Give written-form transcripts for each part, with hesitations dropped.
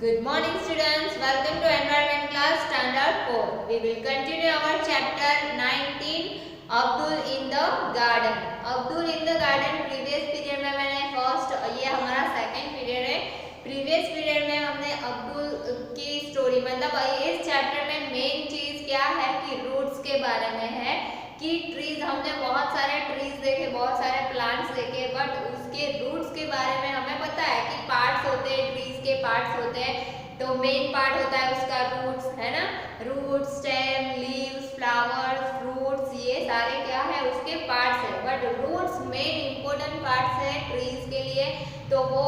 Good morning students, welcome to environment class standard 4. We will continue our chapter 19 Abdul in the garden. Abdul in the garden previous period में मैंने first, ये हमारा second period है. Previous period में हमने अब्दुल की story मतलब इस चैप्टर में मेन चीज क्या है कि रूट्स के बारे में है कि ट्रीज, हमने बहुत सारे ट्रीज देखे, बहुत सारे प्लांट्स देखे, बट उसके रूट्स के बारे में हमें पता है कि पार्ट्स होते हैं, ट्रीज के पार्ट्स होते हैं. तो मेन पार्ट होता है उसका रूट्स, है ना. Roots, stem, leaves, flowers, fruits, ये सारे क्या है उसके पार्ट्स है. But roots main important parts है ट्रीज के लिए. तो वो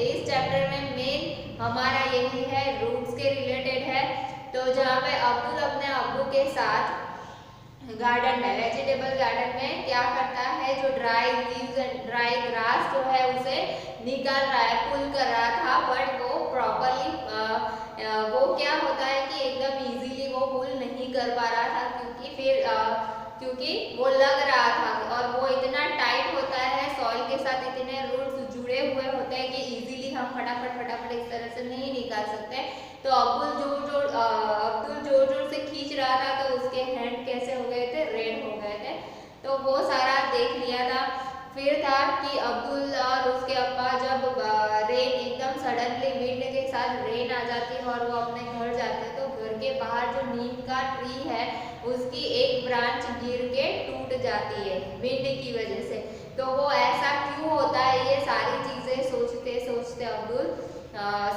इस चैप्टर में मेन हमारा यही है, रूट्स के रिलेटेड है. तो जहाँ पे अब्दुल अपने अब्बू के साथ गार्डन में, वेजिटेबल गार्डन में क्या करता है, जो dry leaves and dry grass जो है उसे निकाल रहा है, पुल कर रहा था. बट वो प्रॉपरली वो क्या होता है कि एकदम इजीली वो पुल नहीं कर पा रहा था, क्योंकि वो लग रहा था और वो इतना टाइट होता है, सॉइल के साथ इतने रूट्स जुड़े हुए होते हैं कि इजीली हम फटाफट इस तरह से नहीं निकाल सकते. तो अब्दुल जोर जोर से खींच रहा था, तो उसके हैंड कैसे हो गए थे, रेड हो गए थे. तो वो सारा देख लिया था. फिर था कि अब्दुल और उसके अब्बा जब रेन एकदम सडनली विंड के साथ रेन आ जाती है और वो अपने घर जाते हैं, तो घर के बाहर जो नीम का ट्री है उसकी एक ब्रांच गिर के टूट जाती है विंड की वजह से. तो वो ऐसा क्यों होता है, ये सारी चीजें सोचते सोचते अब्दुल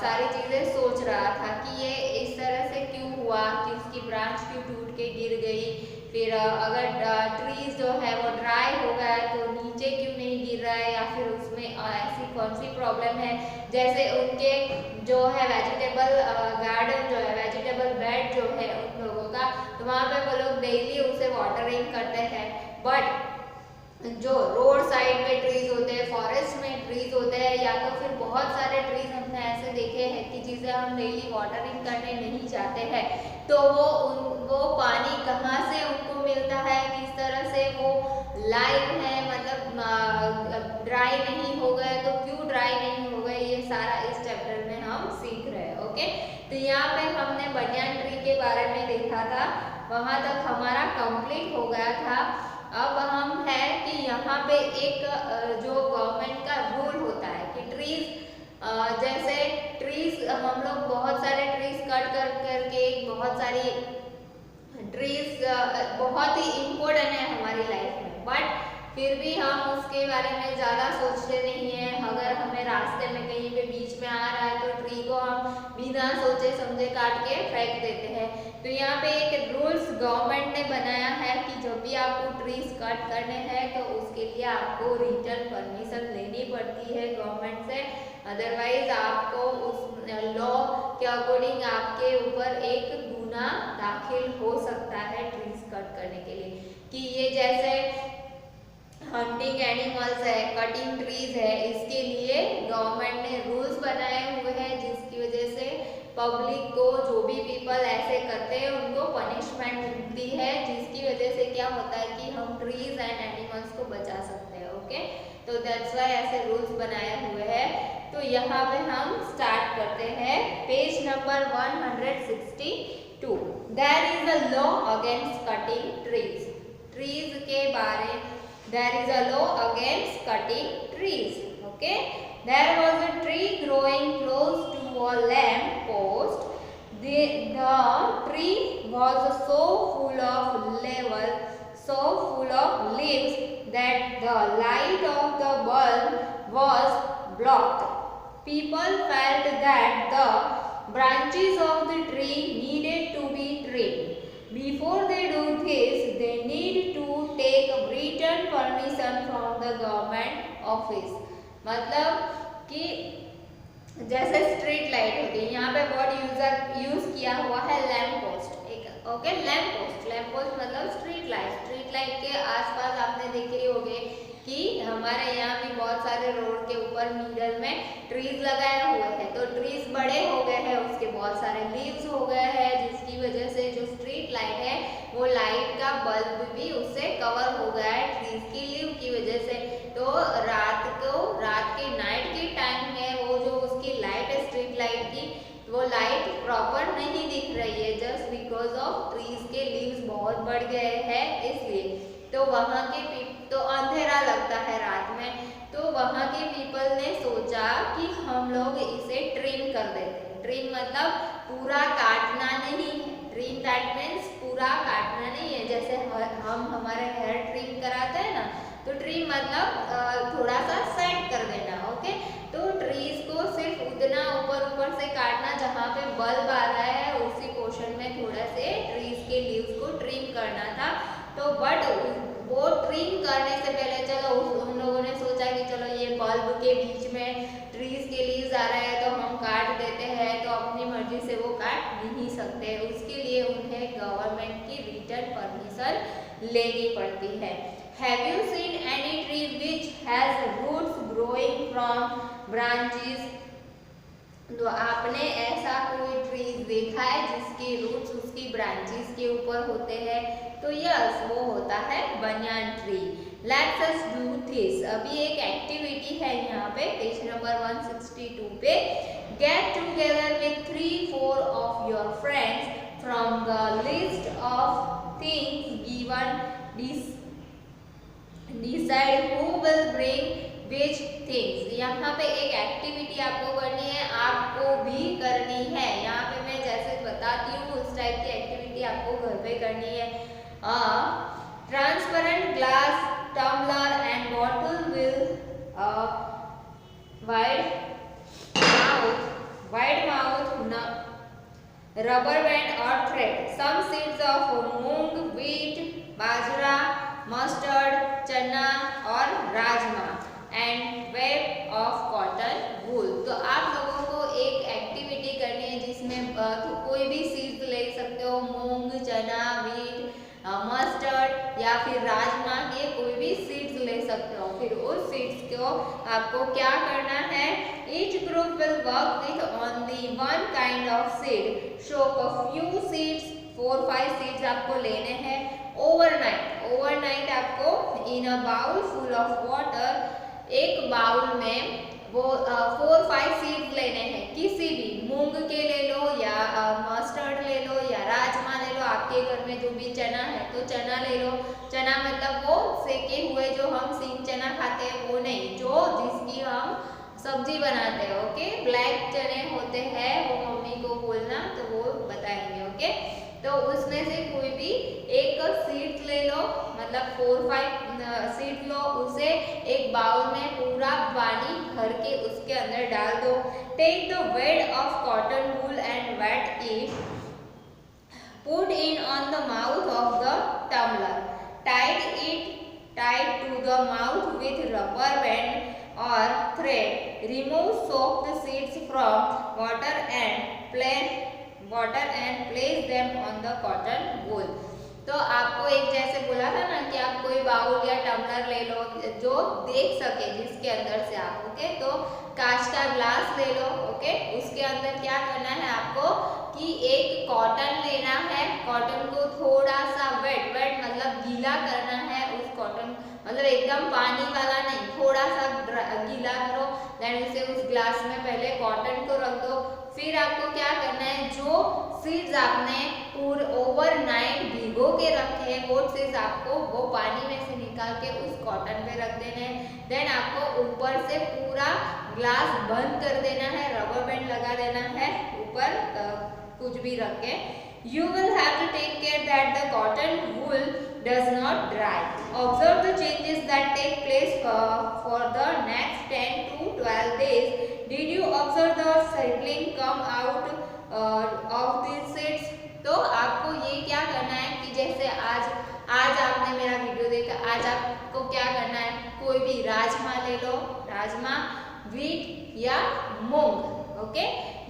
सारी चीजें सोच रहा था कि ये इस तरह से क्यों हुआ, कि उसकी ब्रांच क्यों टूट के गिर गई. फिर अगर ट्रीज जो है वो ड्राई हो गया तो नीचे क्यों नहीं गिर रहा है, या फिर उसमें ऐसी कौन सी प्रॉब्लम है. जैसे उनके जो है वेजिटेबल गार्डन जो है, वेजिटेबल बेड जो है उन लोगों का, तो वहाँ पे वो लोग डेली उसे वाटरिंग करते हैं. बट जो रोड साइड पे ट्रीज होते हैं, फॉरेस्ट में ट्रीज होते हैं, या तो फिर बहुत सारे ट्रीज हमने ऐसे देखे हैं कि जिसे हम डेली वाटरिंग करने नहीं चाहते हैं. तो वो पानी कहाँ से उनको मिलता है, किस तरह से वो लाइव है, मतलब ड्राई नहीं हो गए तो क्यों ड्राई नहीं हो गए, ये सारा इस चैप्टर में हम सीख रहे हैं. ओके, तो यहाँ पे हमने बनियान ट्री के बारे में देखा था, वहां तक हमारा कंप्लीट हो गया था. अब हम है कि यहाँ पे एक जो गवर्नमेंट का रूल होता है कि ट्रीज, जैसे ट्रीज हम लोग बहुत सारे ट्रीज कट करके बहुत सारी ट्रीज बहुत ही इम्पोर्टेंट है हमारी लाइफ में, बट फिर भी हम उसके बारे में ज़्यादा सोचते नहीं है. अगर हमें रास्ते में कहीं पे बीच में आ रहा है तो ट्री को हम बिना सोचे समझे काट के फेंक देते हैं. तो यहाँ पे एक रूल्स गवर्नमेंट ने बनाया है कि जब भी आपको ट्रीज कट करने हैं तो उसके लिए आपको रिटर्न परमिशन लेनी पड़ती है गवर्नमेंट से. अदरवाइज आपको उस लॉ के अकॉर्डिंग आपके ऊपर एक गुना दाखिल हो सकता है ट्रीज कट करने के लिए. कि ये जैसे हंटिंग एनिमल्स है, कटिंग ट्रीज है, इसके लिए गवर्नमेंट ने रूल्स बनाए हुए हैं, जिसकी वजह से पब्लिक को, जो भी पीपल ऐसे करते हैं उनको पनिशमेंट मिलती है, जिसकी वजह से क्या होता है कि हम ट्रीज एंड एनिमल्स को बचा सकते हैं. ओके, तो दैट्स व्हाई ऐसे रूल्स बनाए हुए हैं. तो यहाँ पे हम स्टार्ट करते हैं page number 162. There is a law against cutting trees. Trees के बारे, there is a law against cutting trees. Okay, there was a tree growing close to a lamp post. The tree was so full of leaves that the light of the bulb was blocked. People felt that the branches of the tree needed to be trimmed. Before they do this, they need to take written permission from the government office. मतलब कि जैसे street light होती है, यहाँ पे word use किया हुआ है lamp post. Okay, lamp post मतलब स्ट्रीट लाइट के आसपास आपने देखे होंगे कि हमारे यहाँ भी बहुत सारे रोड के ऊपर मिडल में ट्रीज लगाए हुए हैं. तो ट्रीज बड़े हो गए हैं, उसके बहुत सारे लीव्स हो गए हैं, जिसकी वजह से जो स्ट्रीट लाइट है वो लाइट का बल्ब भी उससे कवर हो गया है ट्रीज की लीव की वजह से. तो रात के नाइट के टाइम में वो जो उसकी लाइट है स्ट्रीट लाइट की, वो वहाँ के तो अंधेरा लगता है रात में, तो वहाँ के पीपल ने सोचा कि हम लोग इसे ट्रिम कर देते हैं। ट्रिम मतलब पूरा काटना नहीं है, ट्रिम दैट मीन्स पूरा काटना नहीं है। जैसे हम हमारे हेयर ट्रिम कराते हैं ना, तो ट्रिम मतलब थोड़ा सा सेट कर देना। ओके, तो ट्रीज को सिर्फ उतना ऊपर से काटना जहाँ पे बल्ब आ रहा है उसी पोर्शन में थोड़ा से ट्रीज के लीव्स को ट्रिम करना था। तो बट वो ट्रिम करने से पहले चलो उन लोगों ने सोचा कि चलो ये बल्ब के बीच में ट्रीज के लीव्स आ रहे हैं तो हम काट देते हैं, तो अपनी मर्जी से वो काट नहीं सकते, उसके लिए उन्हें गवर्नमेंट की रिटर्न परमिशन लेनी पड़ती है। Have you seen any tree which has roots growing from branches? तो आपने ऐसा कोई ट्री देखा है जिसके रूट्स उसकी ब्रांचेस के ऊपर होते हैं? तो यस, वो होता है banyan tree. Let's us do this. अभी एक एक्टिविटी है यहाँ पे पेज नंबर 162 पे। Get together with 3-4 of your friends from the list of things given. Decide who will bring which things. यहाँ पे एक एक्टिविटी आपको करनी है, आपको भी करनी है। यहाँ पे मैं जैसे बताती हूँ उस टाइप की एक्टिविटी आपको घर पे करनी है। Transparent glass tumbler and bottle with wide mouth rubber band और thread, some seeds of moong, wheat, bajra, mustard, chana और rajma and web of cotton wool. तो आप लोगों को एक एक्टिविटी करनी है जिसमें तो कोई भी सीड्स ले सकते हो, मूंग, चना, व्हीट, मस्टर्ड या फिर राजमा के कोई भी सीड्स ले सकते हो। फिर उस सीड्स को आपको क्या करना है, each group will work with only one kind of seed. Soak a few seeds, 4-5 seeds आपको लेने हैं ओवरनाइट आपको in a bowl full of water, एक बाउल में वो 4-5 सीड्स लेने हैं, किसी भी मूंग के ले लो या मस्टर्ड ले लो या राजमा ले लो, आपके घर में जो भी चना है तो चना ले लो। चना मतलब वो सेके हुए जो हम सिंग चना खाते हैं वो नहीं, जो जिसकी हम सब्जी बनाते हैं। ओके, ब्लैक चने होते हैं, वो मम्मी को बोलना तो वो बताएंगे। ओके, तो उसमें से कोई भी एक सीड ले लो, मतलब 4-5 सीड लो, उसे एक बाउल में पूरा पानी भर के उसके अंदर डाल दो। Take the wet of cotton wool and wet it, put in on the mouth of the tumbler, tied to the mouth with rubber band or thread, remove soaked seeds from water and place them on the cotton wool। तो आपको एक जैसे बोला था ना कि आप कोई बाउल या टम्बलर ले लो जो देख सके जिसके अंदर से आप, ओके, तो कांच का ग्लास ले लो। ओके, उसके अंदर क्या करना है आपको कि एक कॉटन लेना है, कॉटन को थोड़ा सा वेट मतलब गीला करना है। उस कॉटन मतलब एकदम पानी वाला नहीं, थोड़ा सा गीला करो, देन उसे उस ग्लास में पहले कॉटन को रख दो। फिर आपको क्या करना है, जो सीड्स आपने पूरे ओवरनाइट भिगो के रखे हैं वो सीड्स आपको वो पानी में से निकाल के उस कॉटन पे रख देना है। देन आपको ऊपर से पूरा ग्लास बंद कर देना है, रबर बैंड लगा देना है ऊपर कुछ भी रख के। You will have to take care that the cotton wool does not dry. Observe the changes that take place for the next 10 to 12 days. Did you observe the seedling come out of these seeds? तो आपको ये क्या करना है कि जैसे आज आपने मेरा वीडियो देखा, आज आपको क्या करना है, कोई भी राजमा ले लो, राजमा, व्हीट या मूंग। ओके,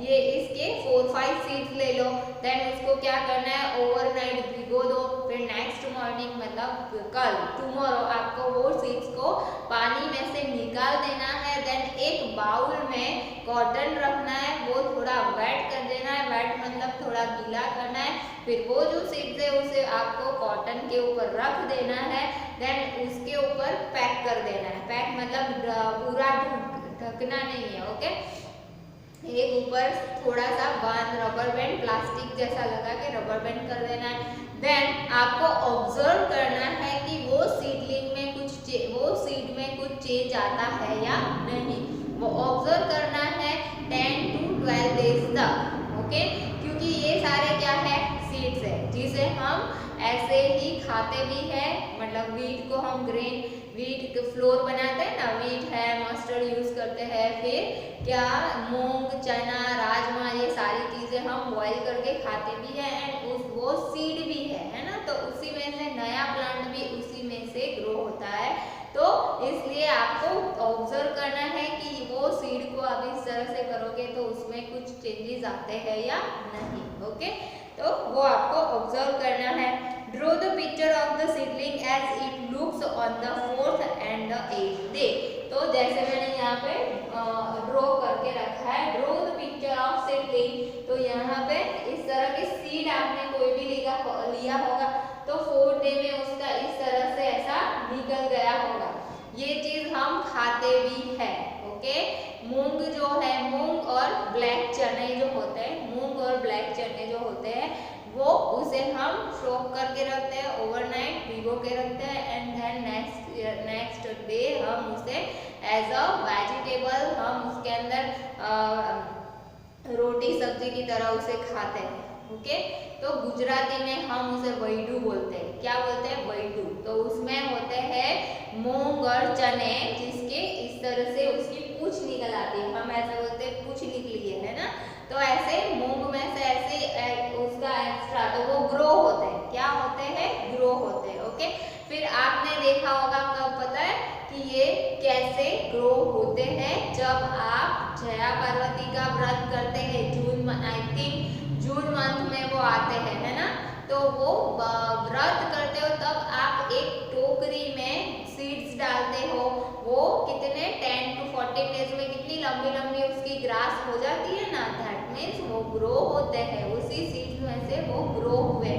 ये इसके 4-5 सीड्स ले लो, देन उसको क्या करना है ओवरनाइट भिगो दो। फिर नेक्स्ट मॉर्निंग मतलब कल टुमारो आपको वो सीड्स को पानी में से निकाल देना है। देन एक बाउल में कॉटन रखना है, वो थोड़ा वेट कर देना है, वेट मतलब थोड़ा गीला करना है। फिर वो जो सीड्स है उसे आपको कॉटन के ऊपर रख देना है, देन उसके ऊपर पैक कर देना है। पैक मतलब पूरा ढकना नहीं है। ओके, एक ऊपर थोड़ा सा बांध रबर बैंड प्लास्टिक जैसा लगा के रबर बैंड कर देना है। देन आपको ऑब्जर्व करना है कि वो सीडलिंग में वो सीड में कुछ चेंज आता है या नहीं, वो ऑब्जर्व करना है 10 to 12 डेज तक। ओके, क्योंकि ये सारे क्या है, सीड्स है जिसे हम ऐसे ही खाते भी है। मतलब वीट को हम वीट फ्लोर बनाते हैं ना, वीट है, मस्टर्ड यूज करते हैं, फिर क्या मूंग, चना, राजमा, ये सारी चीजें हम बॉईल करके खाते भी है एंड वो सीड भी है ना। तो उसी में से नया प्लांट भी उसी में से ग्रो होता है। तो इसलिए आपको ऑब्जर्व करना है कि वो सीड को आप इस तरह से करोगे तो उसमें कुछ चेंजेस आते हैं या नहीं। ओके, तो वो आपको ऑब्जर्व करना है। Draw the picture of the seedling as it looks on the 4th and the 8th day. तो जैसे मैंने यहाँ पे ड्रॉ करके रखा है, draw the picture of seedling. तो यहाँ पे इस तरह के सीड आपने कोई भी लिया होगा तो 4th डे में उसका इस तरह से ऐसा निकल गया होगा। ये चीज हम खाते भी है। ओके, मूंग जो है, मूंग और ब्लैक चने जो होते हैं, मूंग और ब्लैक चने जो होते हैं वो उसे हम सोक करके रखते हैं, ओवरनाइट भिगो के रखते हैं एंड देन नेक्स्ट डे हम उसे एज अ वेजिटेबल हम उसके अंदर रोटी सब्जी की तरह उसे खाते हैं। ओके, तो गुजराती में हम उसे वैडू बोलते हैं। क्या बोलते हैं? वैडू। तो उसमें होते हैं मूंग और चने जिसके इस तरह से उसकी पूंछ निकल आती है, हम ऐसे बोलते हैं पूंछ निकली है ना। तो ऐसे मूंग में से ऐसे उसका एक्स्ट्रा, तो वो ग्रो होते हैं। क्या होते हैं? ग्रो होते हैं। ओके, फिर आपने देखा होगा, कब पता है कि ये कैसे ग्रो होते हैं? जब आप जया पार्वती का व्रत करते हैं, जून, आई थिंक जून मंथ में वो आते हैं, है ना। तो वो व्रत करते हो तब आप एक टोकरी में सीड्स डालते हो। वो कितने 10 to 14 डेज में कितनी लंबी लंबी उसकी ग्रास हो जाती है ना, दैट मीन्स वो ग्रो होते हैं, उसी सीड्स में से वो ग्रो हुए।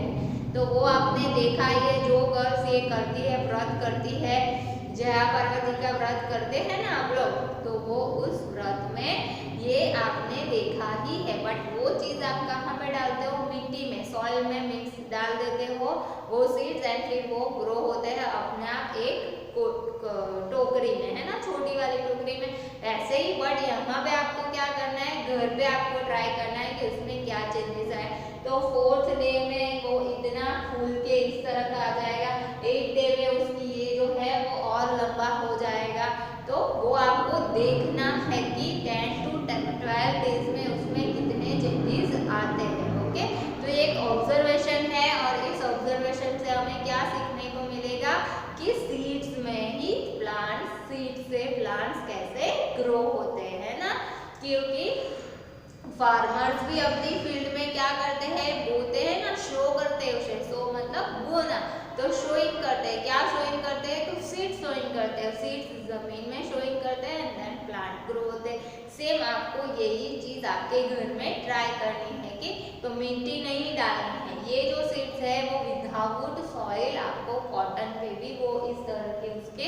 तो वो आपने देखा, ये जो गर्ल्स ये करती है, व्रत करती है, जया पार्वती का व्रत करते हैं ना आप लोग, तो वो उस व्रत में ये आपने देखा ही है। बट वो चीज आप कहाँ पे डालते हो? मिट्टी में, सॉइल में मिक्स डाल देते हो वो सीड्स एंड फिर वो ग्रो होते हैं अपने आप एक टोकरी में, है ना, छोटी वाली टोकरी में ऐसे ही। बट यहाँ पे आपको क्या करना है, घर पे आपको ट्राई करना है कि उसमें क्या चेंजेस आए। तो 4th डे में वो इतना फूल के इस तरह का आ जाएगा, 8th डे में उसकी ये जो है वो और लंबा हो जाएगा। तो वो आपको देखना है कि 10 to 12 डेज में उसमें कितने चेंजेस आते हैं। ओके, तो ये एक ऑब्जर्वेशन है और इस ऑब्जर्वेशन से हमें क्या सीखने को मिलेगा कि सीड्स में ही प्लांट्स, सीड से प्लांट्स कैसे ग्रो होते हैं ना। क्योंकि फार्मर्स भी अपनी फील्ड में क्या करते हैं, बोते हैं ना, शो करते हैं उसे, शो मतलब बोना, तो शोइंग करते हैं। क्या शोइंग करते हैं? तो सीड शोइंग करते हैं, सीड्स जमीन में शोइंग करते हैं एंड देन प्लांट ग्रो होते हैं। सेम आपको यही चीज आपके घर में ट्राई करनी है कि तो मिट्टी नहीं डालनी है, ये जो सीड्स है वो विदाउट सॉइल आपको कॉटन पे भी वो इस तरह के उसके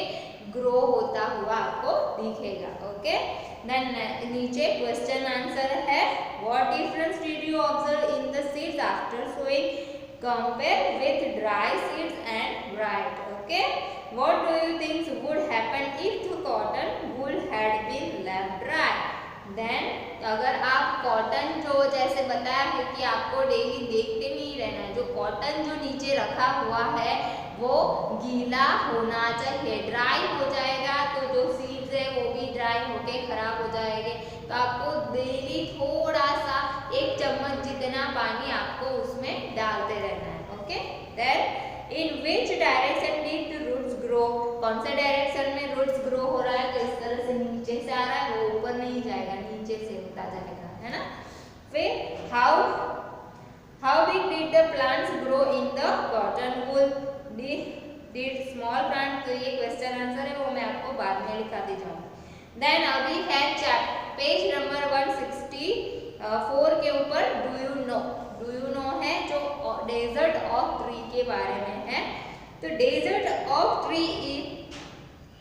ग्रो होता हुआ आपको दिखेगा। ओके, देन नीचे क्वेश्चन आंसर है, what difference did you observe in the seeds after sowing, compare with dry seeds and dried. Okay, what do you think would happen if the cotton would had been left dry. Then अगर आप cotton जो जैसे बताया है कि आपको daily देखते नहीं रहना है, जो कॉटन जो नीचे रखा हुआ है वो गीला होना चाहिए, ड्राई हो जाएगा तो जो सीड्स है वो भी ड्राई होके खराब हो जाएंगे। तो आपको डेली थोड़ा सा 1 चम्मच जितना पानी आपको उसमें डालते रहना है। Okay, then in which direction did the roots grow, कौन से डायरेक्शन में रूट्स ग्रो हो रहा है? तो इस तरह से नीचे से आ रहा है, वो ऊपर नहीं जाएगा, नीचे से होता जाएगा, है ना। फिर how big did the plants grow in the cotton wool, did small plant. तो ये क्वेश्चन आंसर है, वो मैं आपको बाद में दिखाती जाऊंगी। देन अभी है पेज नंबर 164 के ऊपर डू यू नो है, जो डेजर्ट ऑफ ट्री के बारे में है। तो desert of tree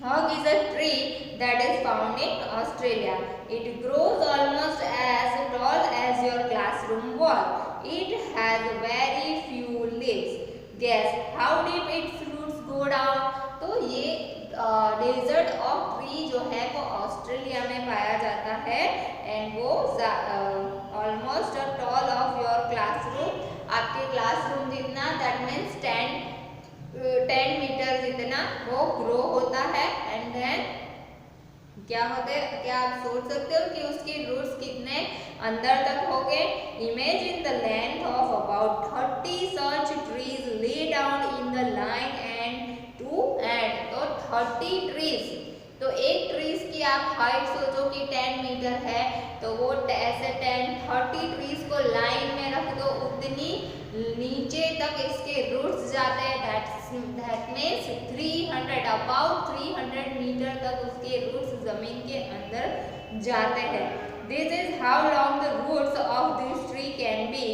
Hog is a tree that is found in Australia. It grows almost as tall as your classroom wall. It has very few leaves. Guess how deep its roots go down? तो ये desert of tree जो है वो Australia में पाया जाता है and वो almost tall of your classroom, आपके क्लासरूम जितना, दैट मीन्स 10 मीटर जितना वो ग्रो होता है। एंड देन क्या होते हैं, क्या आप सोच सकते हो कि उसके रूट्स कितने अंदर तक हो गए? Imagine the length of about 30 such trees lay down in the line end to end. तो 30 ट्रीज, तो एक ट्रीज की आप हाइट सोचो कि 10 मीटर है, तो वो ऐसे 30 ट्रीज को लाइन में रख दो, उतनी नीचे तक इसके रूट्स जाते हैं। दैट मीन्स 300, अबाउट 300 मीटर तक उसके रूट्स जमीन के अंदर जाते हैं। This is how long the roots of this tree can be.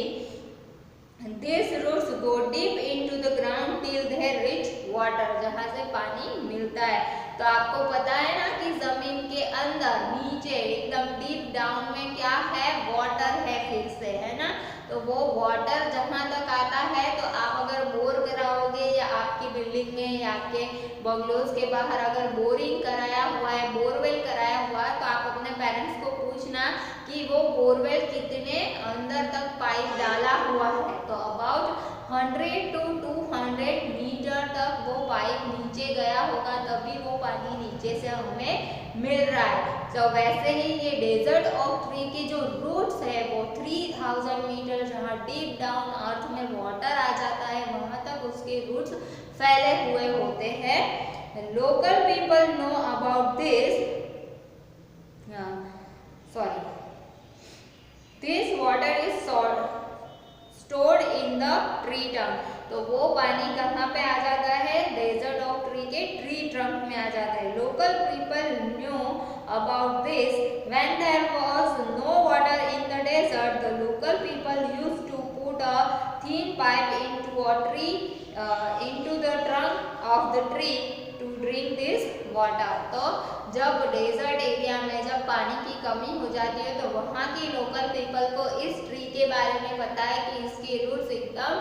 These roots go deep into the ground till they reach water, जहाँ से पानी मिलता है। तो आपको पता है ना कि जमीन के अंदर नीचे एकदम डीप डाउन में क्या है? वाटर है, फिर से है ना। तो वो वाटर जहाँ तक आता है, तो आप अगर बोर कराओगे या आपकी बिल्डिंग में या आपके बंगलोज के बाहर अगर बोरिंग कराया हुआ है, बोरवेल कराया हुआ है, तो आप अपने पेरेंट्स को पूछना कि वो बोरवेल कितने अंदर तक पाइप डाला हुआ है। तो अबाउट 100 to 200 मीटर तक वो पाइप नीचे गया होगा, तभी वो पानी नीचे से हमें मिल रहा है। तो वैसे ही ये डेजर्ट ऑफ ट्री के जो रूट्स है वो 3000 मीटर, जहाँ डीप डाउन अर्थ में वाटर आ जाता है, वहां तक उसके रूट्स फैले हुए होते हैं। Local people know about this, this water is stored in the tree trunk। तो वो पानी कहाँ पे आ जाता है? डेजर्ट ऑफ ट्री के ट्री ट्रंक में आ जाता है। Local people knew about this when there was no water in the desert, the local people used to put a thin pipe into the trunk of the tree to drink this water। तो जब desert area में जब पानी की कमी हो जाती है, तो वहाँ की लोकल पीपल को इस ट्री के बारे में पता है कि इसके रूट्स एकदम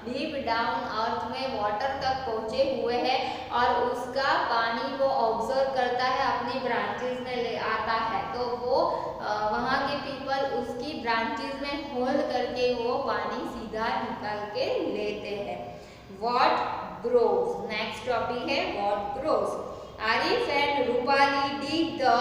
डीप डाउन अर्थ में वाटर तक पहुँचे हुए हैं और उसका पानी वो ऑब्जर्व करता है, अपनी ब्रांचेस में ले आता है। तो वो वहाँ के पीपल उसकी ब्रांचेस में होल्ड करके वो पानी सीधा निकाल के लेते हैं। What grows? नेक्स्ट टॉपिक है what grows। Arif and Rupali did the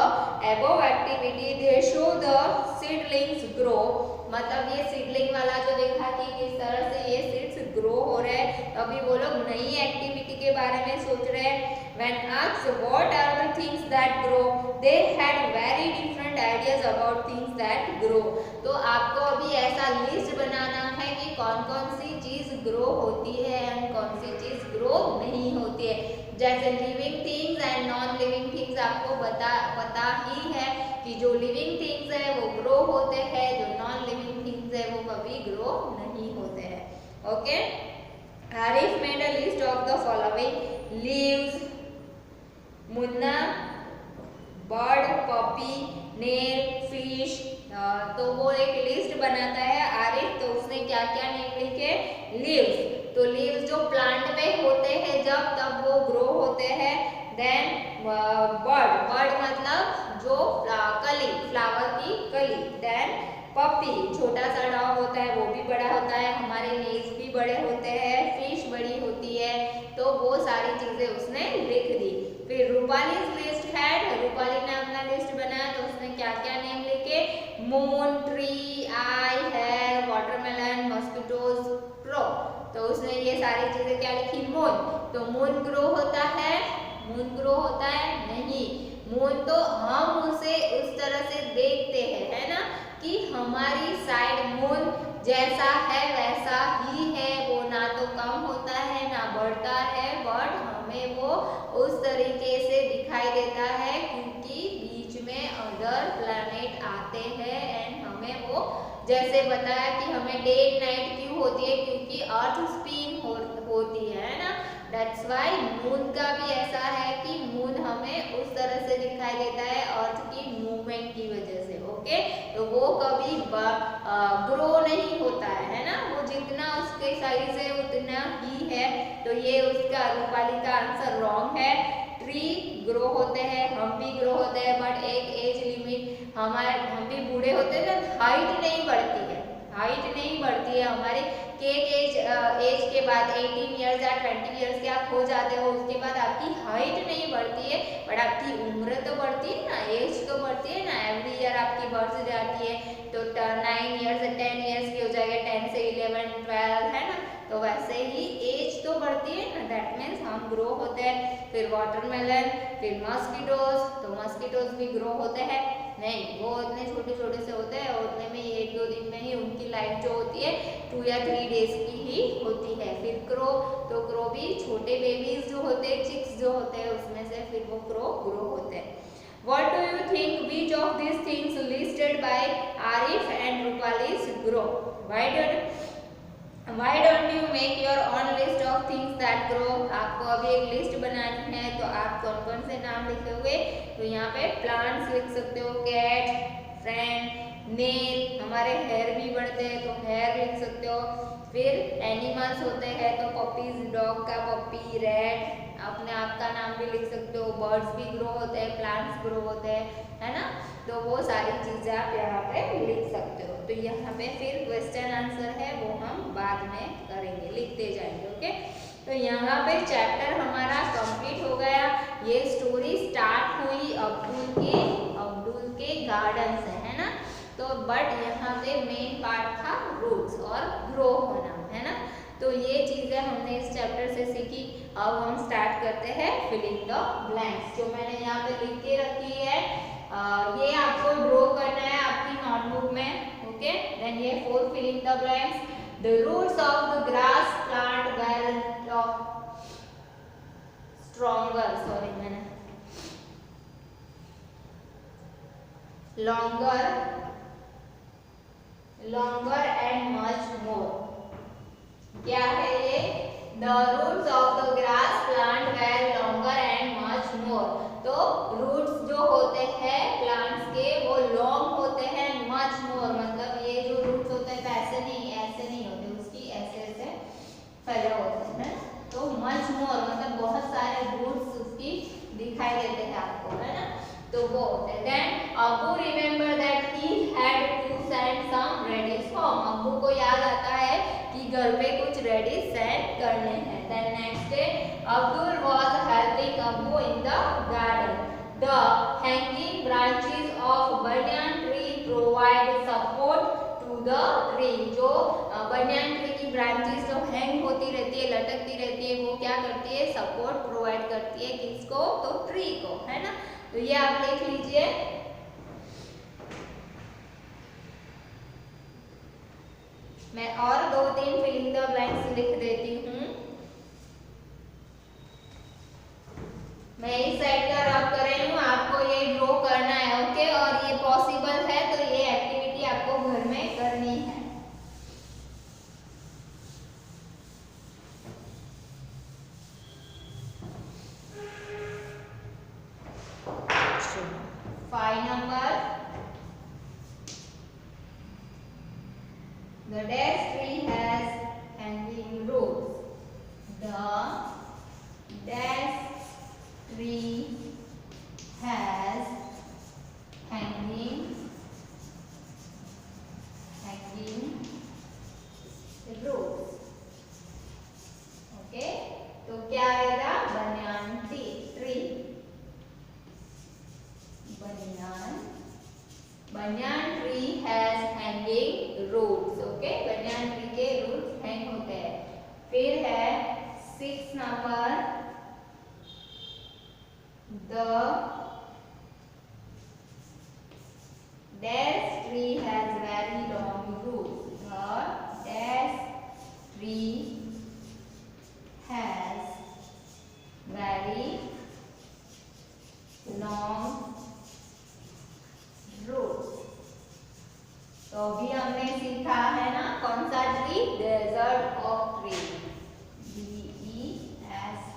above activity. They show the seedlings grow। मतलब ये सीडलिंग वाला जो देखा कि किस तरह से ये सीड्स ग्रो हो रहे हैं, अभी वो लोग नई एक्टिविटी के बारे में सोच रहे हैं। When asked what are the things that grow, they had very different ideas about things that grow। तो आपको अभी ऐसा लिस्ट बनाना है कि कौन कौन सी चीज ग्रो होती है एंड कौन सी चीज ग्रो नहीं होती है। जैसे living things and non living things आपको पता ही है कि जो लिविंग थिंग्स है वो ग्रो होते हैं, जो नॉन लिविंग थिंग्स है वो कभी ग्रो नहीं होते हैं। Okay, Arif made a list of the following leaves, Munna, bird, puppy, nail, fish. तो वो एक लिस्ट बनाता है आरिफ। तो उसने क्या क्या नेम लिखे? लीव्स, तो लीव्स जो प्लांट पे होते हैं जब तब वो ग्रो होते हैं। देन बर्ड मतलब जो कली, फ्लावर की कली। देन पपी, छोटा सा डॉग होता है, वो भी बड़ा होता है, हमारे नेल्स भी बड़े होते हैं, फिश बड़ी होती है। तो वो सारी चीजें उसने लिख दी। फिर रूपाली लिस्ट है, रूपाली ने अपना लिस्ट बनाया, तो उसने क्या क्या नेम लिखे? मून, ट्री, आई, हेयर, वाटरमेलन, मॉस्किटोज, क्रो। तो उसने ये सारी चीजें क्या लिखी? मून। तो मून ग्रो होता है? मून ग्रो होता है? नहीं। मून तो हम उसे उस तरह से देखते हैं, है ना, कि हमारी साइड मून जैसा है वैसा ही है, वो ना तो कम होता है ना बढ़ता है, बट हमें वो उस तरीके से दिखाई देता है क्योंकि बीच में अदर प्लैनेट आते हैं एंड हमें वो, जैसे बताया कि हमें डे एंड नाइट क्यों होती है, क्योंकि अर्थ स्पिन होती है ना, दैट्स वाई मून का भी ऐसा है कि मून हमें उस तरह से दिखाई देता है अर्थ की मूवमेंट की वजह से। ओके, तो वो कभी ग्रो नहीं होता है ना, वो जितना उसके साइज है उतना ही है। तो ये उसका रूपाली का आंसर रॉन्ग है। ट्री ग्रो होते हैं, हम भी ग्रो होते हैं, बट एक एज लिमिट, हम भी बूढ़े होते हैं ना, हाइट नहीं बढ़ती है, हाइट नहीं बढ़ती है हमारी के एज के बाद 18 ईयर्स या 20 ईयर्स के आप हो जाते हो, उसके बाद आपकी हाइट नहीं बढ़ती है, बट आपकी उम्र तो बढ़ती है ना, एज तो बढ़ती है ना। एवरी ईयर आपकी बढ़ जाती है, तो 9 ईयर्स 10 ईयर्स की हो जाएगा, 10 से 11 12 है ना, तो वैसे ही एज तो बढ़ती है ना, दैट मीन्स हम ग्रो होते हैं। फिर वाटरमेलन, फिर मस्कीटोज, तो मस्कीटोज भी ग्रो होते हैं नहीं, वो इतने छोटे छोटे से होते हैं, और उतने में ही 1-2 दिन में ही उनकी लाइफ जो होती है 2 या 3 डेज की ही होती है। फिर क्रो, तो क्रो भी छोटे बेबीज जो होते हैं, चिक्स जो होते हैं, उसमें से फिर वो क्रो ग्रो होते हैं। What do you think which of these things listed by Arif and Rupali is grow? Why don't you make your own list of things that grow? आपको अभी एक लिस्ट बनानी है, तो आप कौन कौन से नाम लिखे हुए, तो यहाँ पे प्लांट्स लिख सकते हो, कैट, फ्रेंड, नेल, हमारे हेयर भी बढ़ते हैं तो हेयर लिख सकते हो। फिर एनिमल्स होते हैं तो पपीज, डॉग का पपी, रैट, अपने आप का नाम भी लिख सकते हो। बर्ड्स भी ग्रो होते हैं, प्लांट्स ग्रो होते हैं, है ना, तो वो सारी चीजें आप यहाँ पे लिख सकते हो। तो यहाँ पे फिर क्वेश्चन आंसर है वो हम बाद में करेंगे, लिखते जाएंगे। ओके, तो यहाँ पे चैप्टर हमारा कंप्लीट हो गया। ये स्टोरी स्टार्ट हुई अब्दुल के गार्डन से, है ना, तो बट यहाँ पे मेन पार्ट था रूट्स और ग्रो होना, है ना। तो ये चीजें हमने इस चैप्टर से सीखी। अब हम स्टार्ट करते हैं फिलिंग द ब्लैंक्स, जो मैंने यहाँ पे लिख के रखी है। ये आपको ड्रॉ करना है आपकी नोटबुक में। ओके, देन ये for filling the blanks, the roots of the grass plant were stronger, sorry मैंने longer and much more, क्या है ये, the roots of the grass plant were longer and much more। तो roots जो होते हैं plants के वो long होते हैं, much more मतलब ये जो roots होते हैं ऐसे नहीं होते, उसकी ऐसे फैले होते हैं, तो much more मतलब बहुत सारे roots उसकी दिखाई देते हैं आपको, है ना, तो वो होते हैं। Then Abu remember that he had to send some radish home, अब्बू को याद आता है कि घर पे कुछ रेडिश सेंड करने हैं। Then next day Abdul was helping Abu in the garden. The hanging branches of banyan tree provide support to the tree, जो banyan tree की branches जो हैंग होती रहती है, लटकती रहती है, वो क्या करती है, सपोर्ट प्रोवाइड करती है, किसको, तो ट्री को, है ना। तो ये आप लिख लीजिए। मैं और 2-3 फिलिंग द ब्लैंक्स लिख देती हूँ। मैं इस साइड का रब कर रही हूँ, आपको ये ड्रॉ करना है। ओके, और ये पॉसिबल है तो ये एक्टिविटी आपको घर में करनी है। The dash tree has hanging roots. The dash tree has hanging roots. Okay, तो क्या आएगा, banyan tree. Banyan tree has hanging roots. Okay, banyan tree के roots hang होते हैं। फिर है 6 number, the dash tree has very long roots. The dash tree has very long roots. तो अभी हमने सीखा है ना, कौन सा tree, desert of tree, DESERT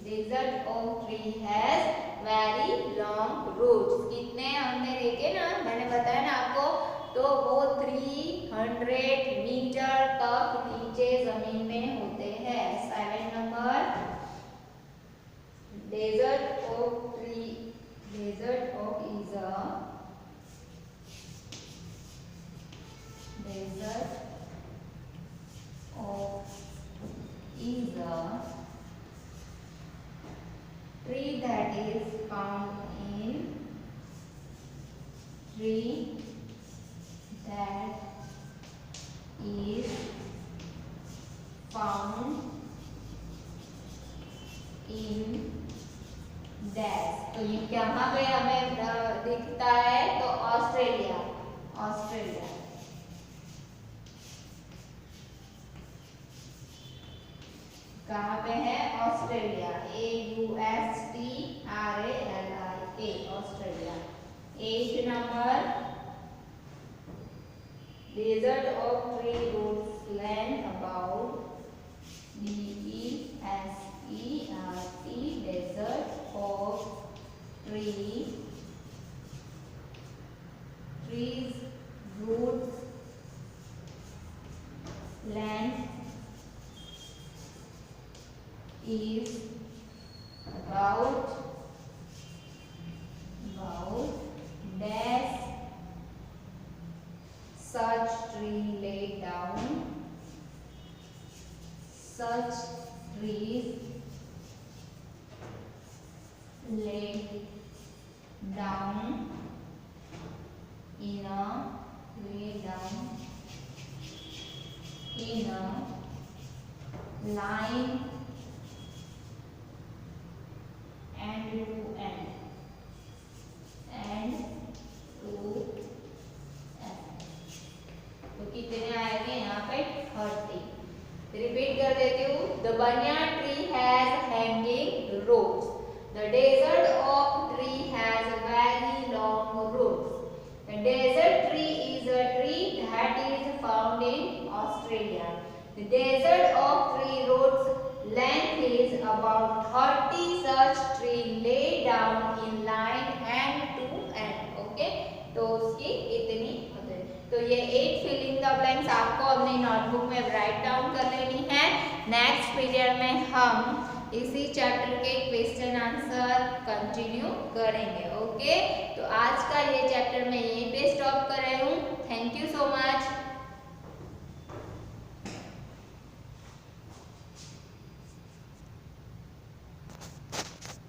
Desert oak tree has very long roots. कितने हमने देखे ना, मैंने बताया ना आपको, तो वो 300 मीटर तक नीचे जमीन में होते हैं। 7 number, desert oak tree, desert oak is a desert oak is a tree that is found in tree that is found in dash। तो ये कहाँ पे हमें दिखता है, तो ऑस्ट्रेलिया, ऑस्ट्रेलिया। कहाँ पे है, Australia, AUSTRALIA, Australia. 8 number, desert oak tree roots land about DESERT, desert oak tree, trees roots land is about dash such tree laid down, such trees laid down in a line end to end, end to end। तो कितने आएंगे यहाँ पे, 30। Repeat कर देती हूँ, the banyan tree has hanging roots, the desert oak tree has very long roots, the desert tree is a tree that is found in Australia, the desert oak tree roots length is about 30 such tree lay down in line end to end। Okay, तो उसकी इतनी होती है। तो ये 8 filling the blanks आपको अपनी notebook में राइट डाउन कर लेनी है। नेक्स्ट पीरियड में हम इसी चैप्टर के क्वेश्चन आंसर कंटिन्यू करेंगे। ओके, तो आज का ये चैप्टर मैं यहीं पे स्टॉप कर रही हूँ। Thank you so much.